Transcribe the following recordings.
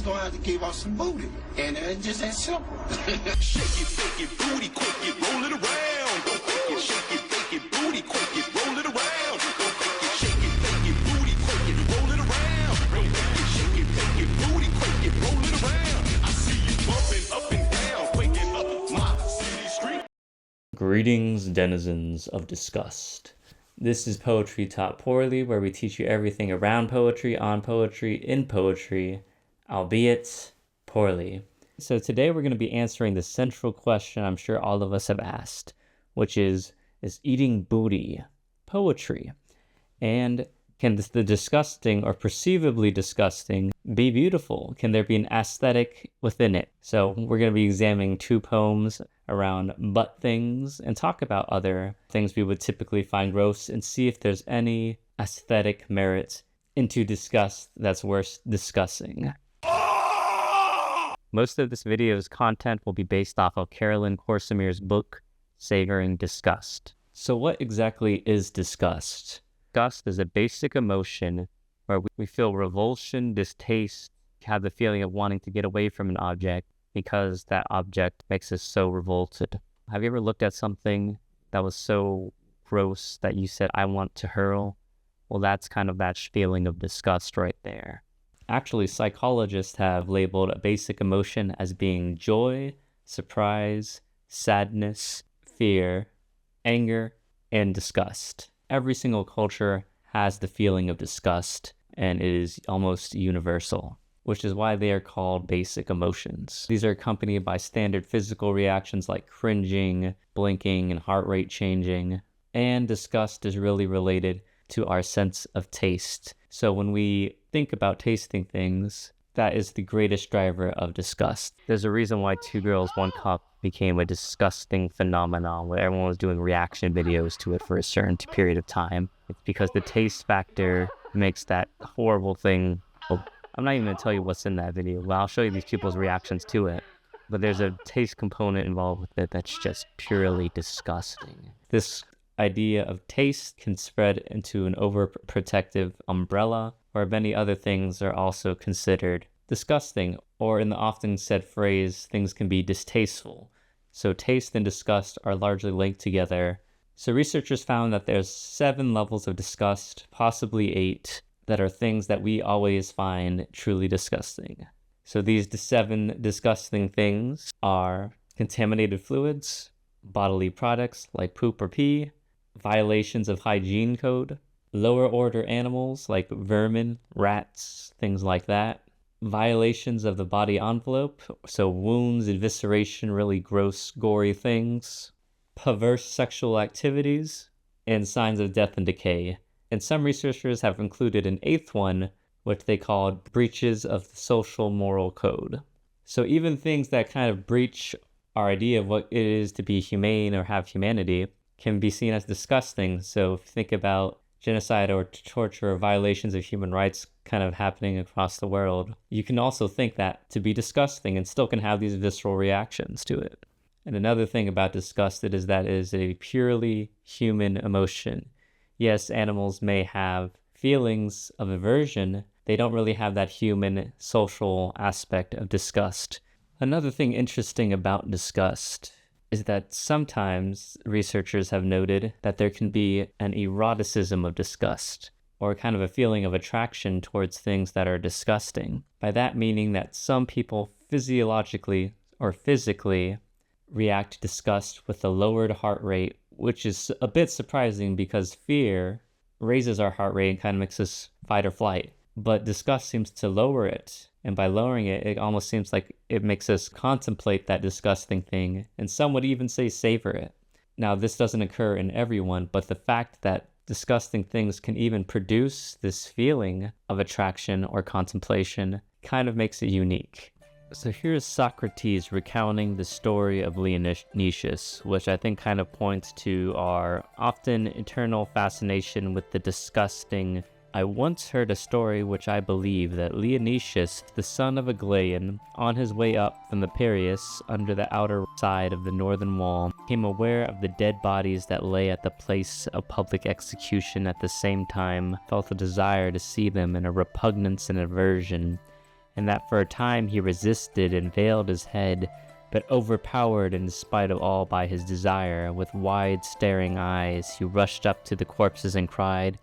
just gonna have to give us some booty. And it's just that simple. Shake it, booty, quick it, roll it around. Go quick it, shake it, booty, quick it, roll it around. Go quick it, shake it, booty, quick it, roll it around. Go quick it, shake it, booty, quick it, roll it around. I see you bumping up and down, waking up my city street. Greetings, denizens of disgust. This is Poetry Taught Poorly, where we teach you everything around poetry, on poetry, in poetry, albeit poorly. So today we're going to be answering the central question I'm sure all of us have asked, which is eating booty poetry? And can the disgusting or perceivably disgusting be beautiful? Can there be an aesthetic within it? So we're going to be examining two poems around butt things and talk about other things we would typically find gross and see if there's any aesthetic merit into disgust that's worth discussing. Most of this video's content will be based off of Carolyn Corsamir's book, Savoring Disgust. So what exactly is disgust? Disgust is a basic emotion where we feel revulsion, distaste, have the feeling of wanting to get away from an object because that object makes us so revolted. Have you ever looked at something that was so gross that you said, I want to hurl? Well, that's kind of that feeling of disgust right there. Actually, psychologists have labeled a basic emotion as being joy, surprise, sadness, fear, anger, and disgust. Every single culture has the feeling of disgust, and it is almost universal, which is why they are called basic emotions. These are accompanied by standard physical reactions like cringing, blinking, and heart rate changing. And disgust is really related to our sense of taste. So when we think about tasting things, that is the greatest driver of disgust. There's a reason why Two Girls, One Cup became a disgusting phenomenon where everyone was doing reaction videos to it for a certain period of time. It's because the taste factor makes that horrible thing. Well, I'm not even going to tell you what's in that video, but I'll show you these people's reactions to it. But there's a taste component involved with it that's just purely disgusting. This idea of taste can spread into an overprotective umbrella, where many other things are also considered disgusting, or in the often said phrase, things can be distasteful. So taste and disgust are largely linked together. So researchers found that there's 7 levels of disgust, possibly 8, that are things that we always find truly disgusting. So these 7 disgusting things are contaminated fluids, bodily products like poop or pee, violations of hygiene code, lower order animals like vermin, rats, things like that, violations of the body envelope, so wounds, evisceration, really gross, gory things, perverse sexual activities, and signs of death and decay. And some researchers have included an 8th one, which they called breaches of the social moral code. So even things that kind of breach our idea of what it is to be humane or have humanity can be seen as disgusting. So if you think about genocide or torture or violations of human rights kind of happening across the world, you can also think that to be disgusting and still can have these visceral reactions to it. And another thing about disgust is that it is a purely human emotion. Yes, animals may have feelings of aversion. They don't really have that human social aspect of disgust. Another thing interesting about disgust is that sometimes researchers have noted that there can be an eroticism of disgust, or kind of a feeling of attraction towards things that are disgusting. By that meaning that some people physiologically or physically react to disgust with a lowered heart rate, which is a bit surprising because fear raises our heart rate and kind of makes us fight or flight. But disgust seems to lower it. And by lowering it, it almost seems like it makes us contemplate that disgusting thing, and some would even say savor it. Now, this doesn't occur in everyone, but the fact that disgusting things can even produce this feeling of attraction or contemplation kind of makes it unique. So here's Socrates recounting the story of Leontius, which I think kind of points to our often eternal fascination with the disgusting. I once heard a story which I believe that Leontius, the son of Aglaon, on his way up from the Piraeus under the outer side of the northern wall, became aware of the dead bodies that lay at the place of public execution. At the same time felt a desire to see them and a repugnance and aversion, and that for a time he resisted and veiled his head, but overpowered in spite of all by his desire, with wide staring eyes he rushed up to the corpses and cried,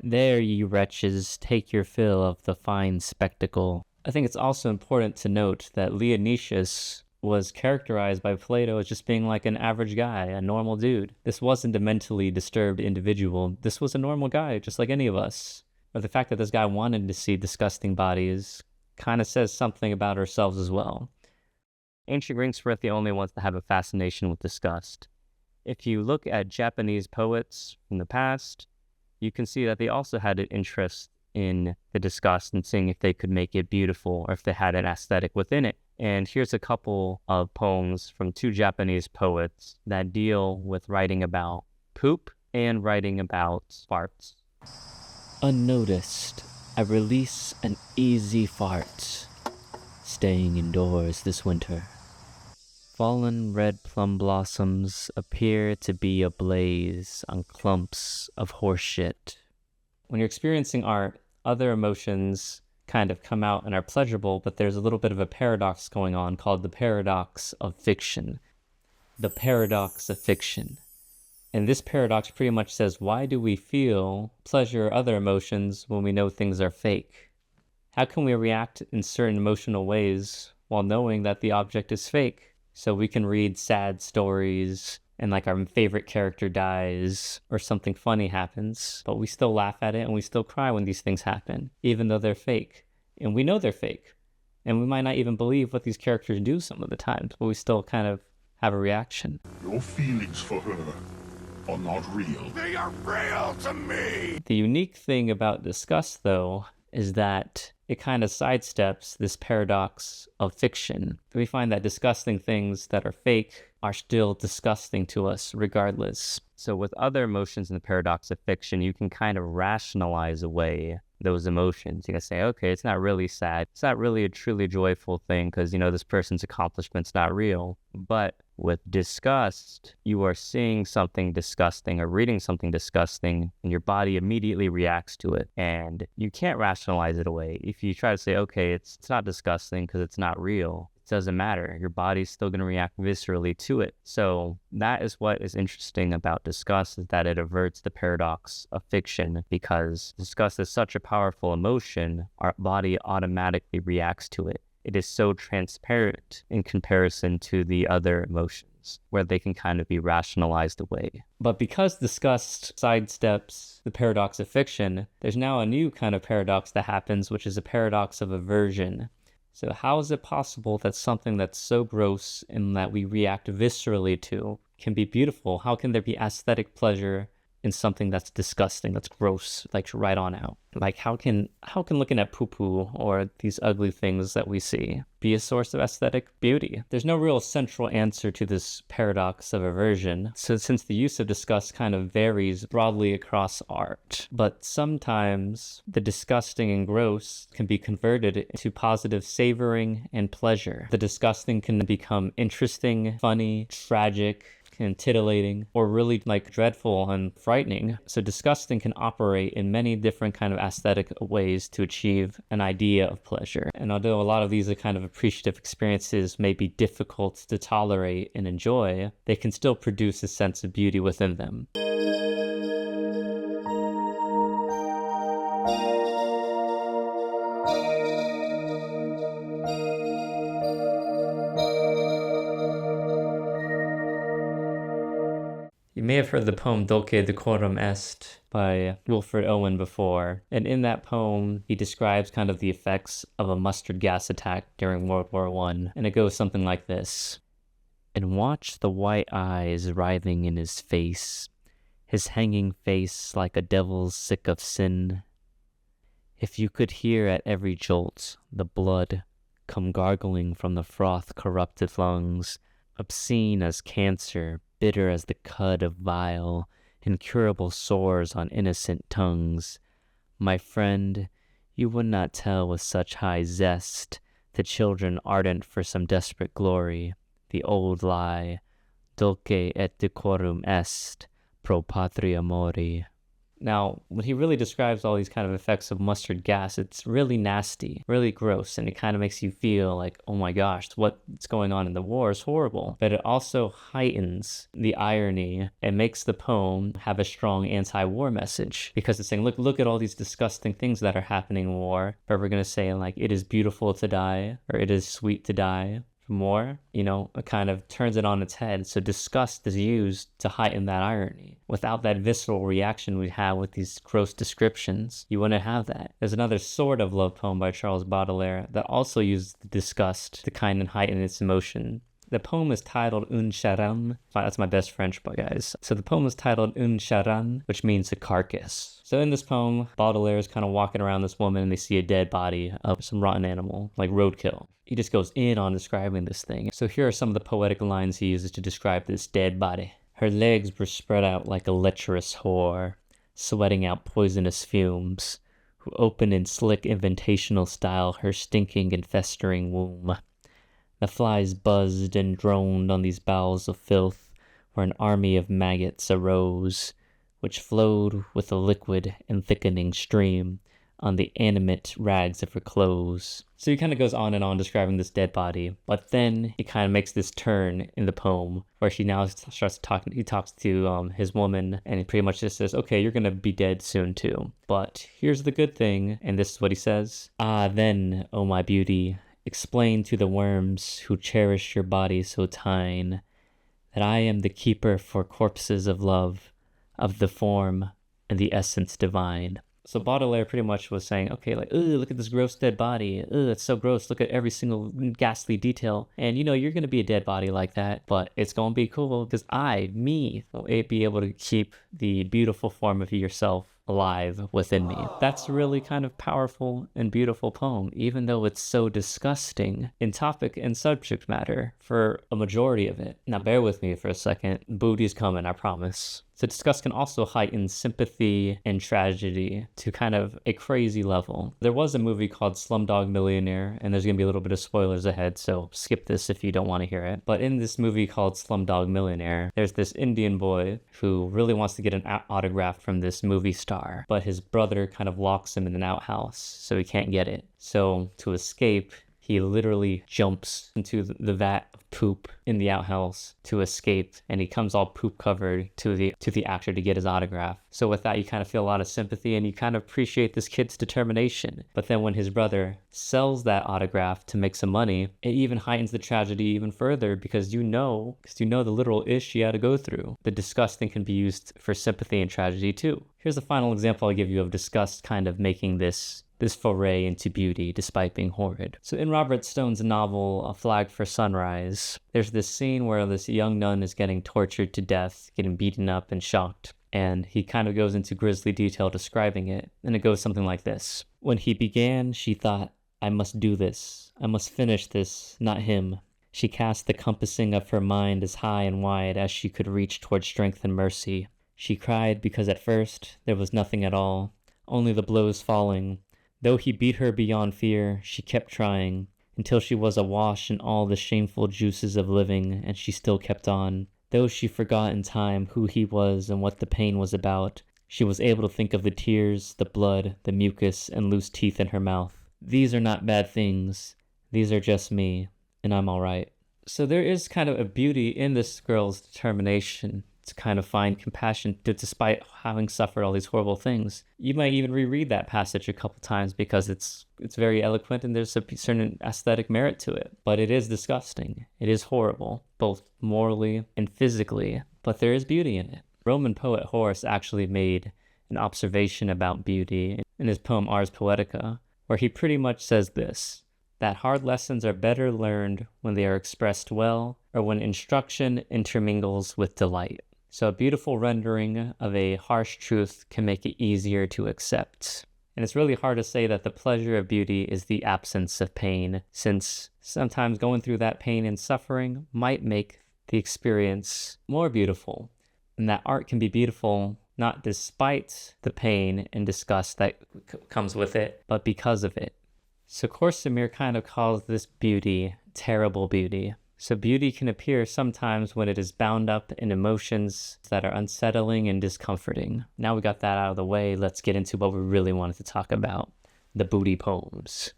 "There, ye wretches, take your fill of the fine spectacle." I think it's also important to note that Leonetius was characterized by Plato as just being like an average guy, a normal dude. This wasn't a mentally disturbed individual. This was a normal guy, just like any of us. But the fact that this guy wanted to see disgusting bodies kind of says something about ourselves as well. Ancient Greeks weren't the only ones to have a fascination with disgust. If you look at Japanese poets from the past, you can see that they also had an interest in the disgust and seeing if they could make it beautiful or if they had an aesthetic within it. And here's a couple of poems from two Japanese poets that deal with writing about poop and writing about farts. Unnoticed, I release an easy fart, staying indoors this winter. Fallen red plum blossoms appear to be ablaze on clumps of horseshit. When you're experiencing art, other emotions kind of come out and are pleasurable, but there's a little bit of a paradox going on called the paradox of fiction. The paradox of fiction. And this paradox pretty much says, why do we feel pleasure or other emotions when we know things are fake? How can we react in certain emotional ways while knowing that the object is fake? So we can read sad stories and like our favorite character dies or something funny happens, but we still laugh at it and we still cry when these things happen, even though they're fake. And we know they're fake. And we might not even believe what these characters do some of the times, but we still kind of have a reaction. Your feelings for her are not real. They are real to me! The unique thing about disgust, though, is that it kind of sidesteps this paradox of fiction. We find that disgusting things that are fake are still disgusting to us regardless. So with other emotions in the paradox of fiction, you can kind of rationalize away those emotions. You can say, okay, it's not really sad. It's not really a truly joyful thing because, this person's accomplishment's not real. But with disgust, you are seeing something disgusting or reading something disgusting and your body immediately reacts to it. And you can't rationalize it away. If you try to say, okay, it's not disgusting because it's not real, it doesn't matter. Your body's still going to react viscerally to it. So that is what is interesting about disgust, is that it averts the paradox of fiction, because disgust is such a powerful emotion, our body automatically reacts to it. It is so transparent in comparison to the other emotions, where they can kind of be rationalized away. But because disgust sidesteps the paradox of fiction, there's now a new kind of paradox that happens, which is a paradox of aversion. So how is it possible that something that's so gross and that we react viscerally to can be beautiful? How can there be aesthetic pleasure in something that's disgusting, that's gross, like right on out? Like how can looking at poo-poo or these ugly things that we see be a source of aesthetic beauty? There's no real central answer to this paradox of aversion. So since the use of disgust kind of varies broadly across art, but sometimes the disgusting and gross can be converted into positive savoring and pleasure. The disgusting can become interesting, funny, tragic, and titillating, or really like dreadful and frightening. So disgusting can operate in many different kind of aesthetic ways to achieve an idea of pleasure. And although a lot of these are kind of appreciative experiences may be difficult to tolerate and enjoy, they can still produce a sense of beauty within them. You may have heard the poem Dulce Decorum Est by Wilfred Owen before, and in that poem he describes kind of the effects of a mustard gas attack during World War I, and it goes something like this. And watch the white eyes writhing in his face, his hanging face like a devil's sick of sin. If you could hear at every jolt the blood come gargling from the froth-corrupted lungs, obscene as cancer, bitter as the cud of vile, incurable sores on innocent tongues. My friend, you would not tell with such high zest to children ardent for some desperate glory, the old lie, dulce et decorum est, pro patria mori. Now, when he really describes all these kind of effects of mustard gas, it's really nasty, really gross, and it kind of makes you feel like, oh my gosh, what's going on in the war is horrible. But it also heightens the irony and makes the poem have a strong anti-war message, because it's saying, look at all these disgusting things that are happening in war, but we're going to say like, it is beautiful to die, or it is sweet to die. More, it kind of turns it on its head. So disgust is used to heighten that irony. Without that visceral reaction we have with these gross descriptions, you wouldn't have that. There's another sort of love poem by Charles Baudelaire that also uses the disgust to kind of heighten its emotion. The poem is titled Un Charan. That's my best French, guys. So the poem is titled Un Charan, which means a carcass. So in this poem, Baudelaire is kind of walking around this woman and they see a dead body of some rotten animal, like roadkill. He just goes in on describing this thing. So here are some of the poetic lines he uses to describe this dead body. Her legs were spread out like a lecherous whore, sweating out poisonous fumes, who opened in slick invitational style her stinking and festering womb. The flies buzzed and droned on these bowels of filth, where an army of maggots arose, which flowed with a liquid and thickening stream on the animate rags of her clothes. So he kind of goes on and on describing this dead body, but then he kind of makes this turn in the poem where she now starts talking. He talks to his woman, and he pretty much just says, okay, you're gonna be dead soon too, but here's the good thing, and this is what he says. Ah, then, oh my beauty, explain to the worms who cherish your body so tine, that I am the keeper for corpses of love, of the form and the essence divine. So Baudelaire pretty much was saying, okay, like, look at this gross dead body. It's so gross. Look at every single ghastly detail. And, you're going to be a dead body like that, but it's going to be cool because will be able to keep the beautiful form of yourself alive within me. That's a really kind of powerful and beautiful poem, even though it's so disgusting in topic and subject matter for a majority of it. Now bear with me for a second. Booty's coming, I promise. So disgust can also heighten sympathy and tragedy to kind of a crazy level. There was a movie called Slumdog Millionaire, and there's going to be a little bit of spoilers ahead, so skip this if you don't want to hear it. But in this movie called Slumdog Millionaire, there's this Indian boy who really wants to get an autograph from this movie star, but his brother kind of locks him in an outhouse, so he can't get it. So to escape, he literally jumps into the vat of poop in the outhouse to escape, and he comes all poop covered to the actor to get his autograph. So with that, you kind of feel a lot of sympathy, and you kind of appreciate this kid's determination. But then when his brother sells that autograph to make some money, it even heightens the tragedy even further, because you know the literal ish he had to go through. The disgusting can be used for sympathy and tragedy too. Here's a final example I'll give you of disgust kind of making this foray into beauty despite being horrid. So in Robert Stone's novel, A Flag for Sunrise, there's this scene where this young nun is getting tortured to death, getting beaten up and shocked, and he kind of goes into grisly detail describing it, and it goes something like this. When he began, she thought, I must do this. I must finish this, not him. She cast the compassing of her mind as high and wide as she could reach toward strength and mercy. She cried because at first there was nothing at all, only the blows falling. Though he beat her beyond fear, she kept trying, until she was awash in all the shameful juices of living, and she still kept on. Though she forgot in time who he was and what the pain was about, she was able to think of the tears, the blood, the mucus, and loose teeth in her mouth. These are not bad things. These are just me, and I'm all right. So there is kind of a beauty in this girl's determination to kind of find compassion despite having suffered all these horrible things. You might even reread that passage a couple times because it's very eloquent and there's a certain aesthetic merit to it. But it is disgusting. It is horrible, both morally and physically, but there is beauty in it. Roman poet Horace actually made an observation about beauty in his poem Ars Poetica, where he pretty much says this, that hard lessons are better learned when they are expressed well or when instruction intermingles with delight. So a beautiful rendering of a harsh truth can make it easier to accept. And it's really hard to say that the pleasure of beauty is the absence of pain, since sometimes going through that pain and suffering might make the experience more beautiful. And that art can be beautiful not despite the pain and disgust that comes with it, but because of it. So Corsimir kind of calls this beauty terrible beauty. So beauty can appear sometimes when it is bound up in emotions that are unsettling and discomforting. Now we got that out of the way, let's get into what we really wanted to talk about, the booty poems.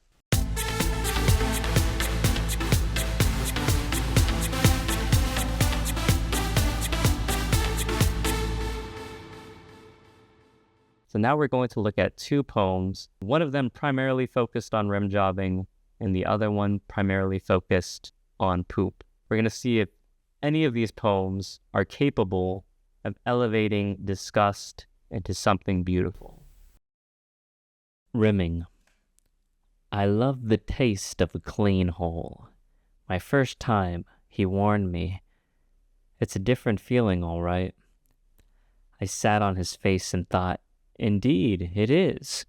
So now we're going to look at two poems, one of them primarily focused on rim jobbing, and the other one primarily focused on poop. We're going to see if any of these poems are capable of elevating disgust into something beautiful. Rimming. I love the taste of a clean hole. My first time, he warned me. It's a different feeling, all right. I sat on his face and thought, indeed, it is.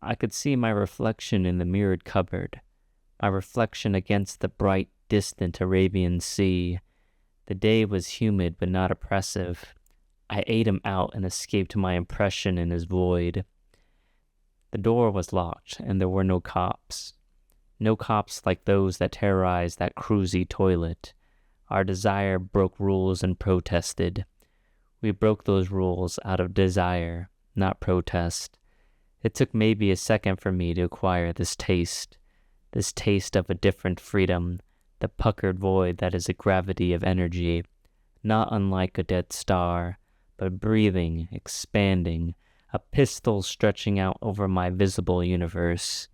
I could see my reflection in the mirrored cupboard, my reflection against the bright, distant Arabian Sea. The day was humid but not oppressive. I ate him out and escaped my impression in his void. The door was locked, and there were no cops. No cops like those that terrorized that cruisy toilet. Our desire broke rules and protested. We broke those rules out of desire, not protest. It took maybe a second for me to acquire this taste of a different freedom, the puckered void that is a gravity of energy, not unlike a dead star, but breathing, expanding, a pistol stretching out over my visible universe.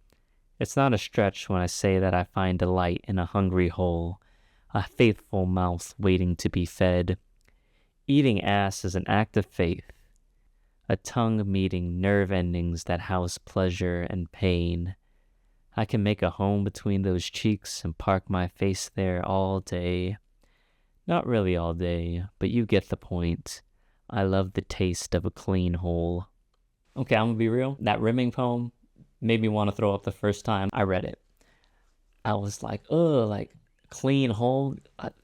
It's not a stretch when I say that I find delight in a hungry hole, a faithful mouth waiting to be fed. Eating ass is an act of faith, a tongue meeting nerve endings that house pleasure and pain. I can make a home between those cheeks and park my face there all day. Not really all day, but you get the point. I love the taste of a clean hole. Okay, I'm gonna be real. That rimming poem made me want to throw up the first time I read it. I was like, ugh, like clean hole?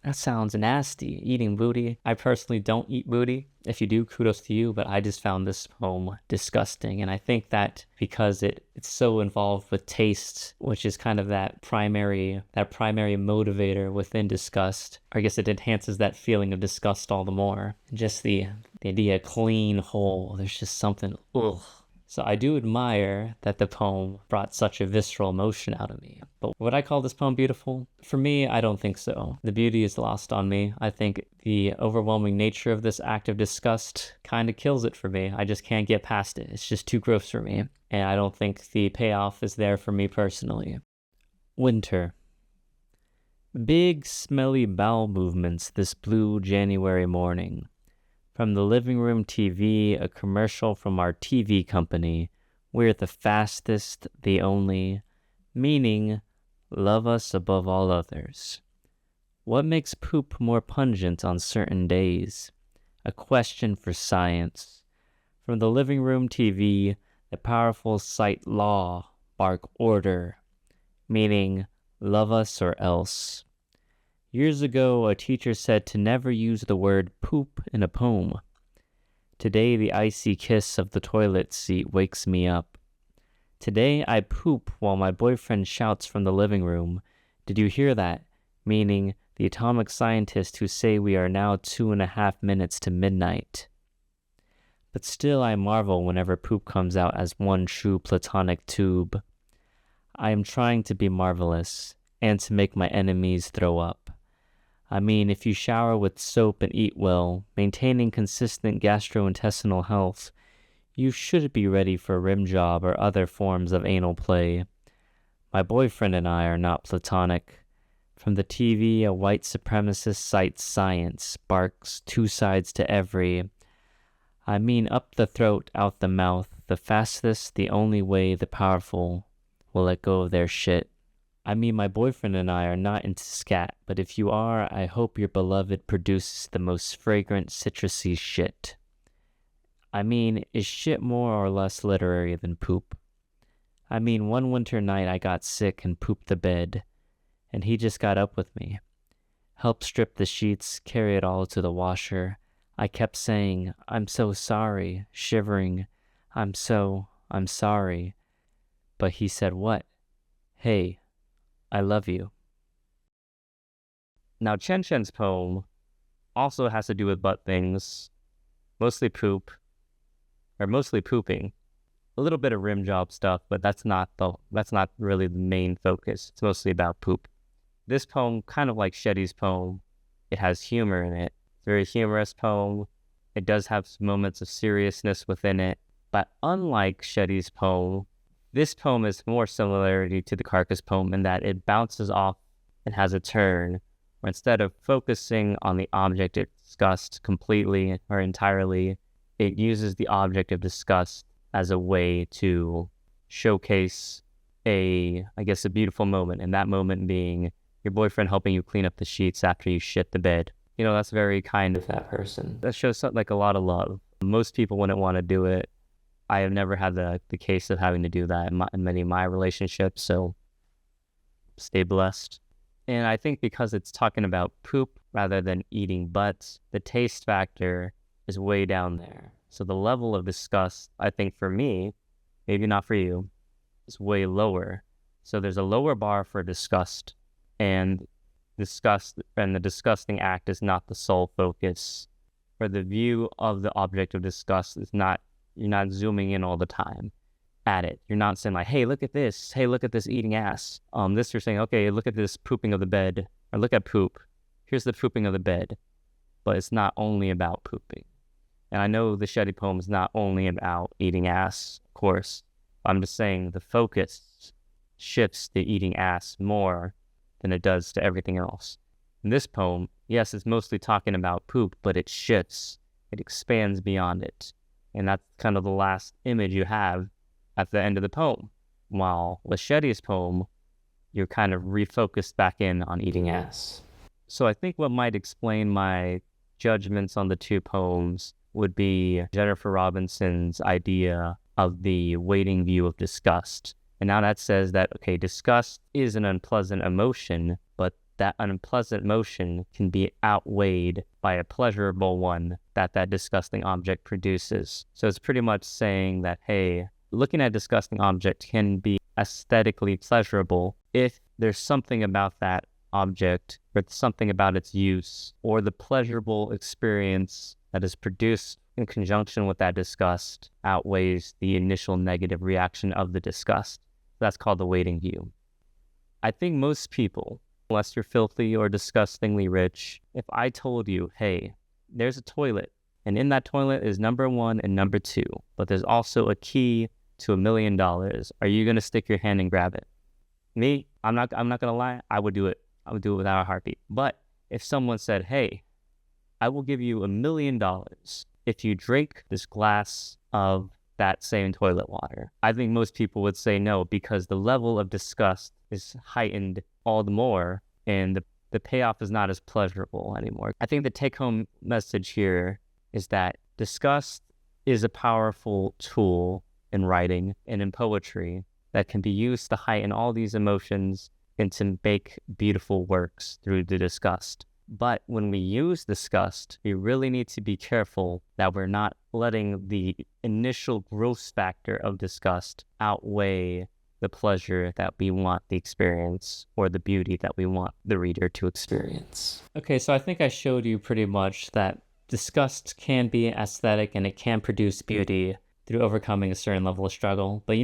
That sounds nasty. Eating booty. I personally don't eat booty. If you do, kudos to you, but I just found this poem disgusting. And I think that because it's so involved with taste, which is kind of that primary motivator within disgust, I guess it enhances that feeling of disgust all the more. Just the idea of clean hole, there's just something, ugh. So I do admire that the poem brought such a visceral emotion out of me. But would I call this poem beautiful? For me, I don't think so. The beauty is lost on me. I think the overwhelming nature of this act of disgust kind of kills it for me. I just can't get past it. It's just too gross for me. And I don't think the payoff is there for me personally. Winter. Big, smelly bowel movements this blue January morning. From the living room TV, a commercial from our TV company. We're the fastest, the only, meaning love us above all others. What makes poop more pungent on certain days? A question for science. From the living room TV, the powerful cite law, bark order, meaning love us or else. Years ago, a teacher said to never use the word poop in a poem. Today, the icy kiss of the toilet seat wakes me up. Today, I poop while my boyfriend shouts from the living room, "Did you hear that?" Meaning the atomic scientists who say we are now 2.5 minutes to midnight. But still I marvel whenever poop comes out as one true platonic tube. I am trying to be marvelous, and to make my enemies throw up. I mean, if you shower with soap and eat well, maintaining consistent gastrointestinal health, you should be ready for a rim job or other forms of anal play. My boyfriend and I are not platonic. From the TV, a white supremacist cites science, barks two sides to every. I mean, up the throat, out the mouth, the fastest, the only way the powerful will let go of their shit. I mean, my boyfriend and I are not into scat, but if you are, I hope your beloved produces the most fragrant citrusy shit. I mean, is shit more or less literary than poop? I mean, one winter night I got sick and pooped the bed, and he just got up with me. Helped strip the sheets, carry it all to the washer. I kept saying, "I'm so sorry," shivering, I'm sorry. But he said what? "Hey, I love you." Now, Chen Chen's poem also has to do with butt things, mostly poop, or mostly pooping. A little bit of rim job stuff, but that's not really the main focus. It's mostly about poop. This poem, kind of like Shetty's poem, it has humor in it. It's a very humorous poem. It does have some moments of seriousness within it, but unlike Shetty's poem, this poem has more similarity to the Carcass poem in that it bounces off and has a turn, where instead of focusing on the object of disgust completely or entirely, it uses the object of disgust as a way to showcase a beautiful moment, and that moment being your boyfriend helping you clean up the sheets after you shit the bed. You know, that's very kind of that person. That shows like a lot of love. Most people wouldn't want to do it. I have never had the case of having to do that in many of my relationships, so stay blessed. And I think because it's talking about poop rather than eating butts, the taste factor is way down there. So the level of disgust, I think for me, maybe not for you, is way lower. So there's a lower bar for disgust, and the disgusting act is not the sole focus, or the view of the object of disgust is not, you're not zooming in all the time at it. You're not saying like, hey, look at this. Hey, look at this eating ass. This you're saying, okay, look at this pooping of the bed, or look at poop. Here's the pooping of the bed. But it's not only about pooping. And I know the Shetty poem is not only about eating ass, of course. I'm just saying the focus shifts to eating ass more than it does to everything else. In this poem, yes, it's mostly talking about poop, but it shifts. It expands beyond it. And that's kind of the last image you have at the end of the poem. While with Shetty's poem, you're kind of refocused back in on eating ass. So I think what might explain my judgments on the two poems would be Jennifer Robinson's idea of the waiting view of disgust. And now that says that, okay, disgust is an unpleasant emotion, but that unpleasant emotion can be outweighed by a pleasurable one that disgusting object produces. So it's pretty much saying that, hey, looking at a disgusting object can be aesthetically pleasurable if there's something about that object, or something about its use, or the pleasurable experience that is produced in conjunction with that disgust outweighs the initial negative reaction of the disgust. That's called the waiting view. I think most people, unless you're filthy or disgustingly rich, if I told you, hey, there's a toilet, and in that toilet is number 1 and number 2, but there's also a key to $1 million, are you going to stick your hand and grab it? Me, I'm not going to lie, I would do it. I would do it without a heartbeat. But if someone said, hey, I will give you $1 million if you drink this glass of that same toilet water, I think most people would say no, because the level of disgust is heightened all the more, and the payoff is not as pleasurable anymore. I think the take-home message here is that disgust is a powerful tool in writing and in poetry that can be used to heighten all these emotions and to make beautiful works through the disgust. But when we use disgust, we really need to be careful that we're not letting the initial gross factor of disgust outweigh the pleasure that we want the experience, or the beauty that we want the reader to experience. Okay, so I think I showed you pretty much that disgust can be aesthetic and it can produce beauty through overcoming a certain level of struggle. But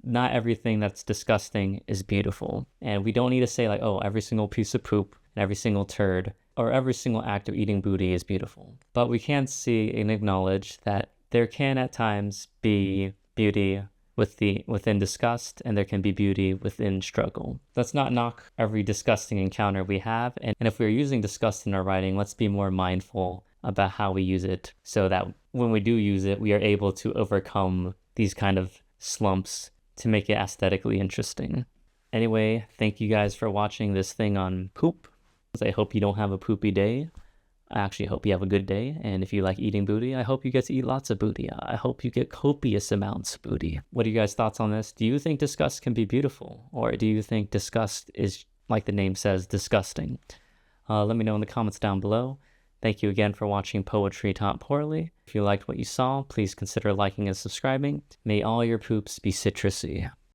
not everything that's disgusting is beautiful. And we don't need to say like, oh, every single piece of poop and every single turd or every single act of eating booty is beautiful. But we can see and acknowledge that there can at times be beauty within disgust, and there can be beauty within struggle. Let's not knock every disgusting encounter we have. And if we're using disgust in our writing, let's be more mindful about how we use it, so that when we do use it, we are able to overcome these kind of slumps to make it aesthetically interesting. Anyway, thank you guys for watching this thing on poop. I hope you don't have a poopy day. I actually hope you have a good day. And if you like eating booty, I hope you get to eat lots of booty. I hope you get copious amounts of booty. What are you guys' thoughts on this? Do you think disgust can be beautiful? Or do you think disgust is, like the name says, disgusting? Let me know in the comments down below. Thank you again for watching Poetry Taught Poorly. If you liked what you saw, please consider liking and subscribing. May all your poops be citrusy.